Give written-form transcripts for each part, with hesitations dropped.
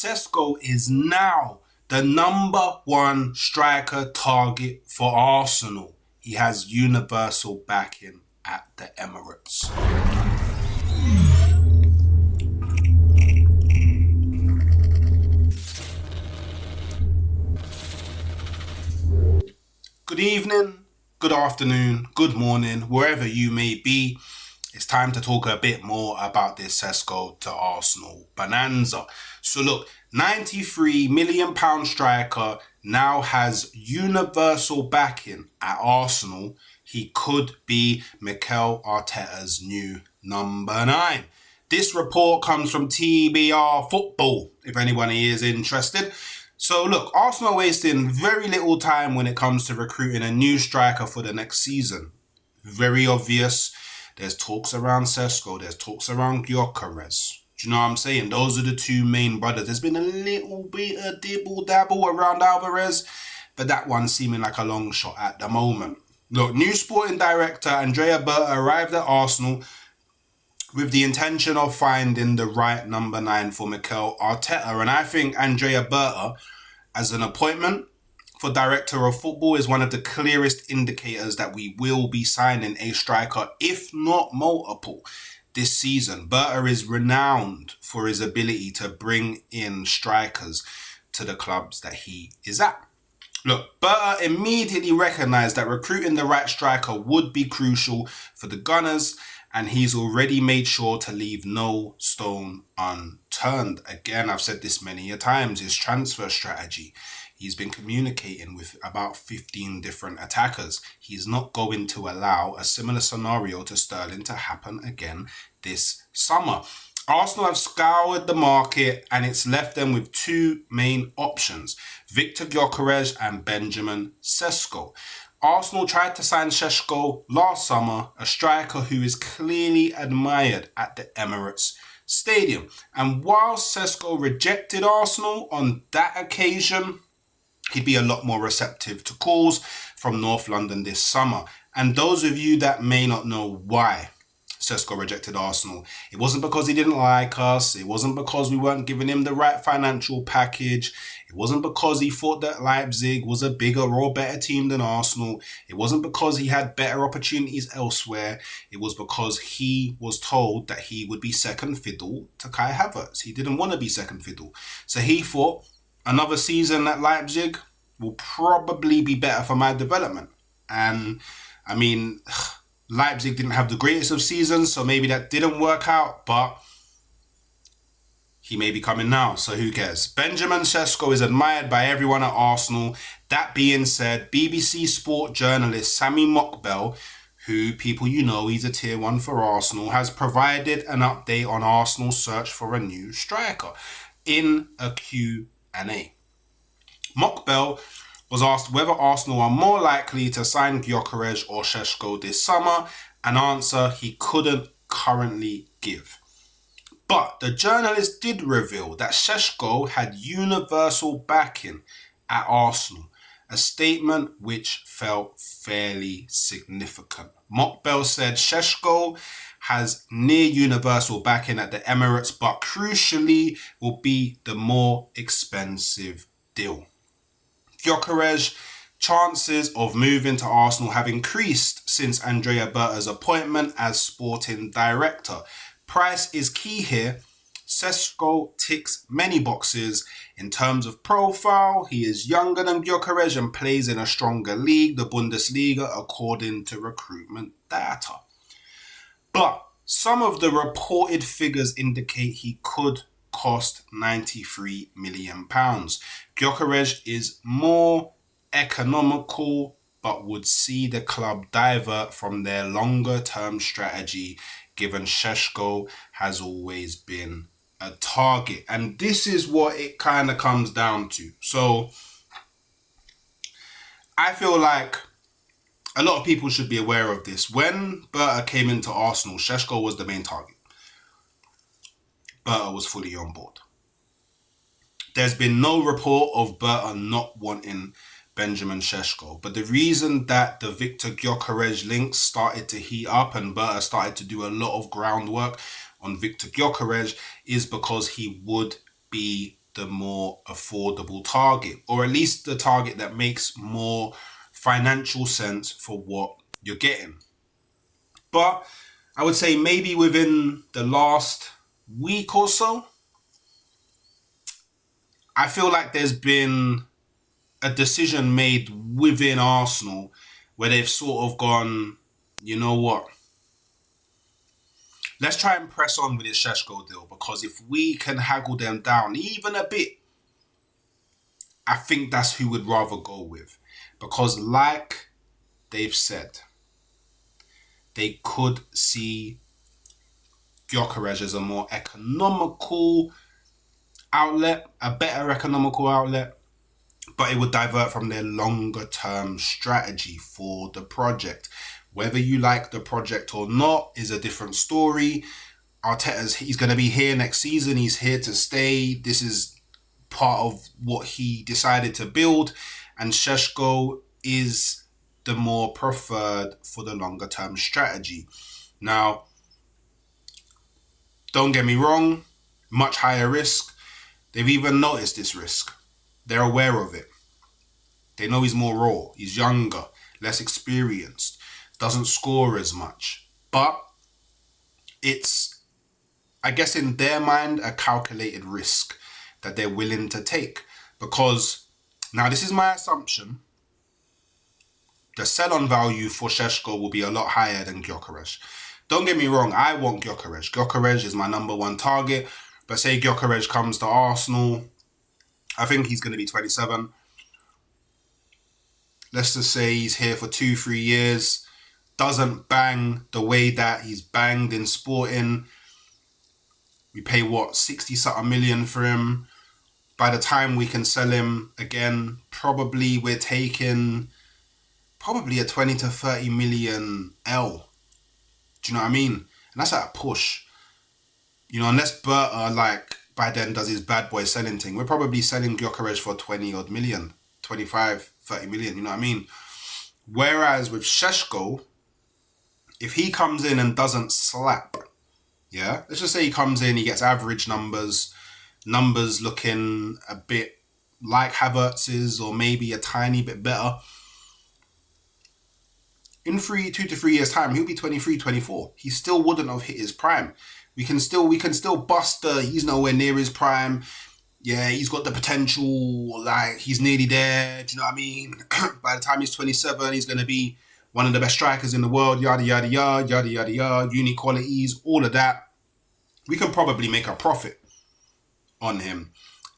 Sesko is now the number one striker target for Arsenal. He has universal backing at the Emirates. Good evening, good afternoon, good morning, wherever you may be. It's time to talk a bit more about this Sesko to Arsenal bonanza. So look, £93 million striker now has universal backing at Arsenal. He could be Mikel Arteta's new number 9. This report comes from TBR Football, if anyone is interested. So look, Arsenal are wasting very little time when it comes to recruiting a new striker for the next season. Very obvious. There's talks around Sesko, there's talks around Gyökeres. Do you know what I'm saying? Those are the two main brothers. There's been a little bit of dibble-dabble around Alvarez, but that one's seeming like a long shot at the moment. Look, new sporting director Andrea Berta arrived at Arsenal with the intention of finding the right number 9 for Mikel Arteta. And I think Andrea Berta, as an appointment for director of football, is one of the clearest indicators that we will be signing a striker, if not multiple, this season. Berta is renowned for his ability to bring in strikers to the clubs that he is at. Look, Berta immediately recognised that recruiting the right striker would be crucial for the Gunners, and he's already made sure to leave no stone unturned. Again, I've said this many a times, his transfer strategy. He's been communicating with about 15 different attackers. He's not going to allow a similar scenario to Sterling to happen again this summer. Arsenal have scoured the market and it's left them with two main options, Viktor Gyökeres and Benjamin Sesko. Arsenal tried to sign Sesko last summer, a striker who is clearly admired at the Emirates Stadium. And while Sesko rejected Arsenal on that occasion, he'd be a lot more receptive to calls from North London this summer. And those of you that may not know why Sesko rejected Arsenal, it wasn't because he didn't like us. It wasn't because we weren't giving him the right financial package. It wasn't because he thought that Leipzig was a bigger or better team than Arsenal. It wasn't because he had better opportunities elsewhere. It was because he was told that he would be second fiddle to Kai Havertz. He didn't want to be second fiddle. So he thought another season at Leipzig will probably be better for my development. And I mean, Leipzig didn't have the greatest of seasons, so maybe that didn't work out, but he may be coming now, so who cares? Benjamin Sesko is admired by everyone at Arsenal. That being said, BBC Sport journalist Sami Mokbel, who people you know, he's a tier 1 for Arsenal, has provided an update on Arsenal's search for a new striker in a Q&A. Mokbel was asked whether Arsenal are more likely to sign Gyökeres or Sesko this summer, an answer he couldn't currently give. But the journalist did reveal that Sesko had universal backing at Arsenal, a statement which felt fairly significant. Mokbel said Sesko has near universal backing at the Emirates, but crucially will be the more expensive deal. Gyökeres' chances of moving to Arsenal have increased since Andrea Berta's appointment as sporting director. Price is key here. Sesko ticks many boxes in terms of profile. He is younger than Gyökeres and plays in a stronger league, the Bundesliga, according to recruitment data. But some of the reported figures indicate he could cost £93 million. Gyökeres is more economical, but would see the club divert from their longer term strategy, given Sesko has always been a target. And this is what it kind of comes down to. So I feel like a lot of people should be aware of this. When Berta came into Arsenal, Sesko was the main target. Berta was fully on board. There's been no report of Berta not wanting Benjamin Sesko. But the reason that the Viktor Gyökeres links started to heat up and Berta started to do a lot of groundwork on Viktor Gyökeres is because he would be the more affordable target, or at least the target that makes more financial sense for what you're getting. But I would say maybe within the last week or so, I feel like there's been a decision made within Arsenal where they've sort of gone, you know what? Let's try and press on with this Sesko deal, because if we can haggle them down even a bit, I think that's who we'd rather go with. Because like they've said, they could see Gyökeres as a more economical outlet, a better economical outlet, but it would divert from their longer term strategy for the project. Whether you like the project or not is a different story. He's going to be here next season. He's here to stay. This is part of what he decided to build, and Sesko is the more preferred for the longer term strategy. Now, don't get me wrong, much higher risk. They've even noticed this risk. They're aware of it. They know he's more raw, he's younger, less experienced, doesn't score as much. But it's, I guess in their mind, a calculated risk that they're willing to take. Because, now this is my assumption, the sell-on value for Sesko will be a lot higher than Gyökeres. Don't get me wrong, I want Gyökeres. Gyökeres is my number one target. But say Gyökeres comes to Arsenal, I think he's going to be 27. Let's just say he's here for 2-3 years, doesn't bang the way that he's banged in Sporting. We pay 60-something million for him. By the time we can sell him again, probably we're taking a 20 to 30 million L. Do you know what I mean? And that's at a push. You know, unless Berta, by then does his bad boy selling thing, we're probably selling Gyökeres for 20 odd million, 25, 30 million, you know what I mean? Whereas with Sesko, if he comes in and doesn't slap, yeah, let's just say he comes in, he gets average numbers looking a bit like Havertz's or maybe a tiny bit better. In 2 to 3 years' time, he'll be 23, 24. He still wouldn't have hit his prime. We can still bust he's nowhere near his prime. Yeah, he's got the potential, he's nearly there. Do you know what I mean? By the time he's 27, he's going to be one of the best strikers in the world, yada, yada, yada, yada, yada, yada, unique qualities, all of that. We can probably make a profit on him.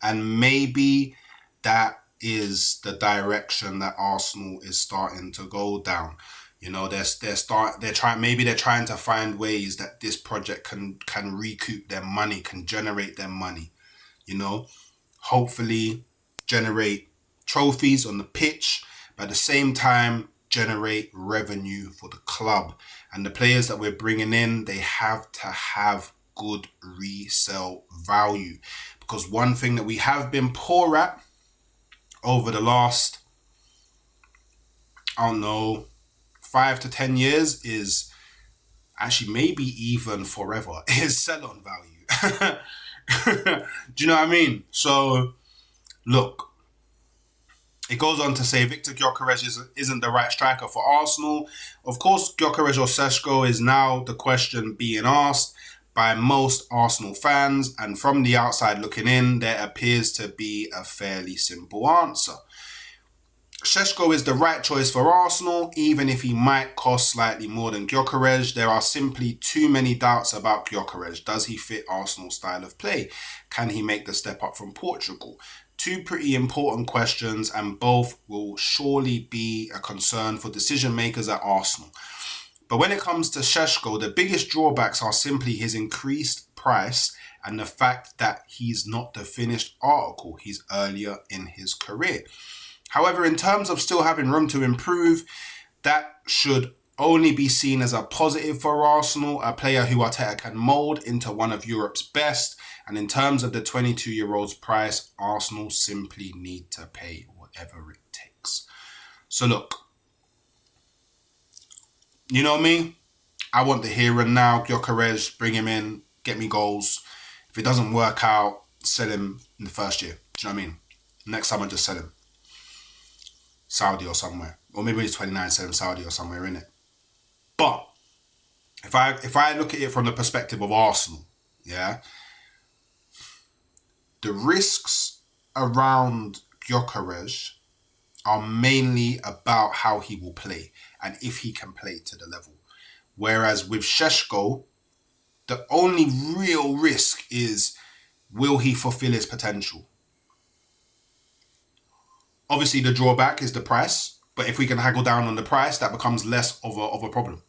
And maybe that is the direction that Arsenal is starting to go down. You know, they're trying to find ways that this project can recoup their money, can generate their money. You know, hopefully generate trophies on the pitch, but at the same time generate revenue for the club. And the players that we're bringing in, they have to have good resale value. Because one thing that we have been poor at over the last, 5 to 10 years is, actually maybe even forever, is sell-on value. Do you know what I mean? So, look, it goes on to say Victor Gyökeres isn't the right striker for Arsenal. Of course, Gyökeres or Sesko is now the question being asked by most Arsenal fans, and from the outside looking in, there appears to be a fairly simple answer. Sesko is the right choice for Arsenal, even if he might cost slightly more than Gyökeres. There are simply too many doubts about Gyökeres. Does he fit Arsenal's style of play? Can he make the step up from Portugal? Two pretty important questions, and both will surely be a concern for decision makers at Arsenal. But when it comes to Sesko, the biggest drawbacks are simply his increased price and the fact that he's not the finished article. He's earlier in his career. However, in terms of still having room to improve, that should only be seen as a positive for Arsenal, a player who Arteta can mould into one of Europe's best. And in terms of the 22-year-old's price, Arsenal simply need to pay whatever it takes. So look, you know me, I want the here and now. Gyökeres, bring him in, get me goals. If it doesn't work out, sell him in the first year. Do you know what I mean? Next summer, just sell him. Saudi or somewhere. Or maybe he's 29, sell him Saudi or somewhere, innit? But if I look at it from the perspective of Arsenal, yeah, the risks around Gyökeres are mainly about how he will play and if he can play to the level. Whereas with Sesko, the only real risk is, will he fulfill his potential? Obviously, the drawback is the price, but if we can haggle down on the price, that becomes less of a problem.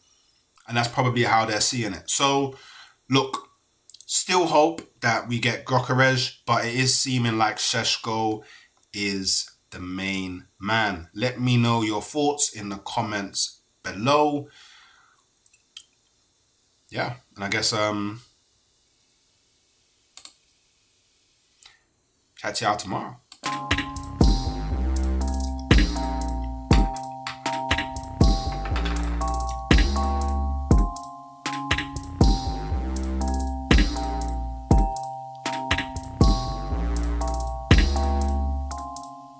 And that's probably how they're seeing it. So, look, still hope that we get Gyökeres, but it is seeming like Sesko is the main man. Let me know your thoughts in the comments below. Yeah, and I guess chat to y'all tomorrow.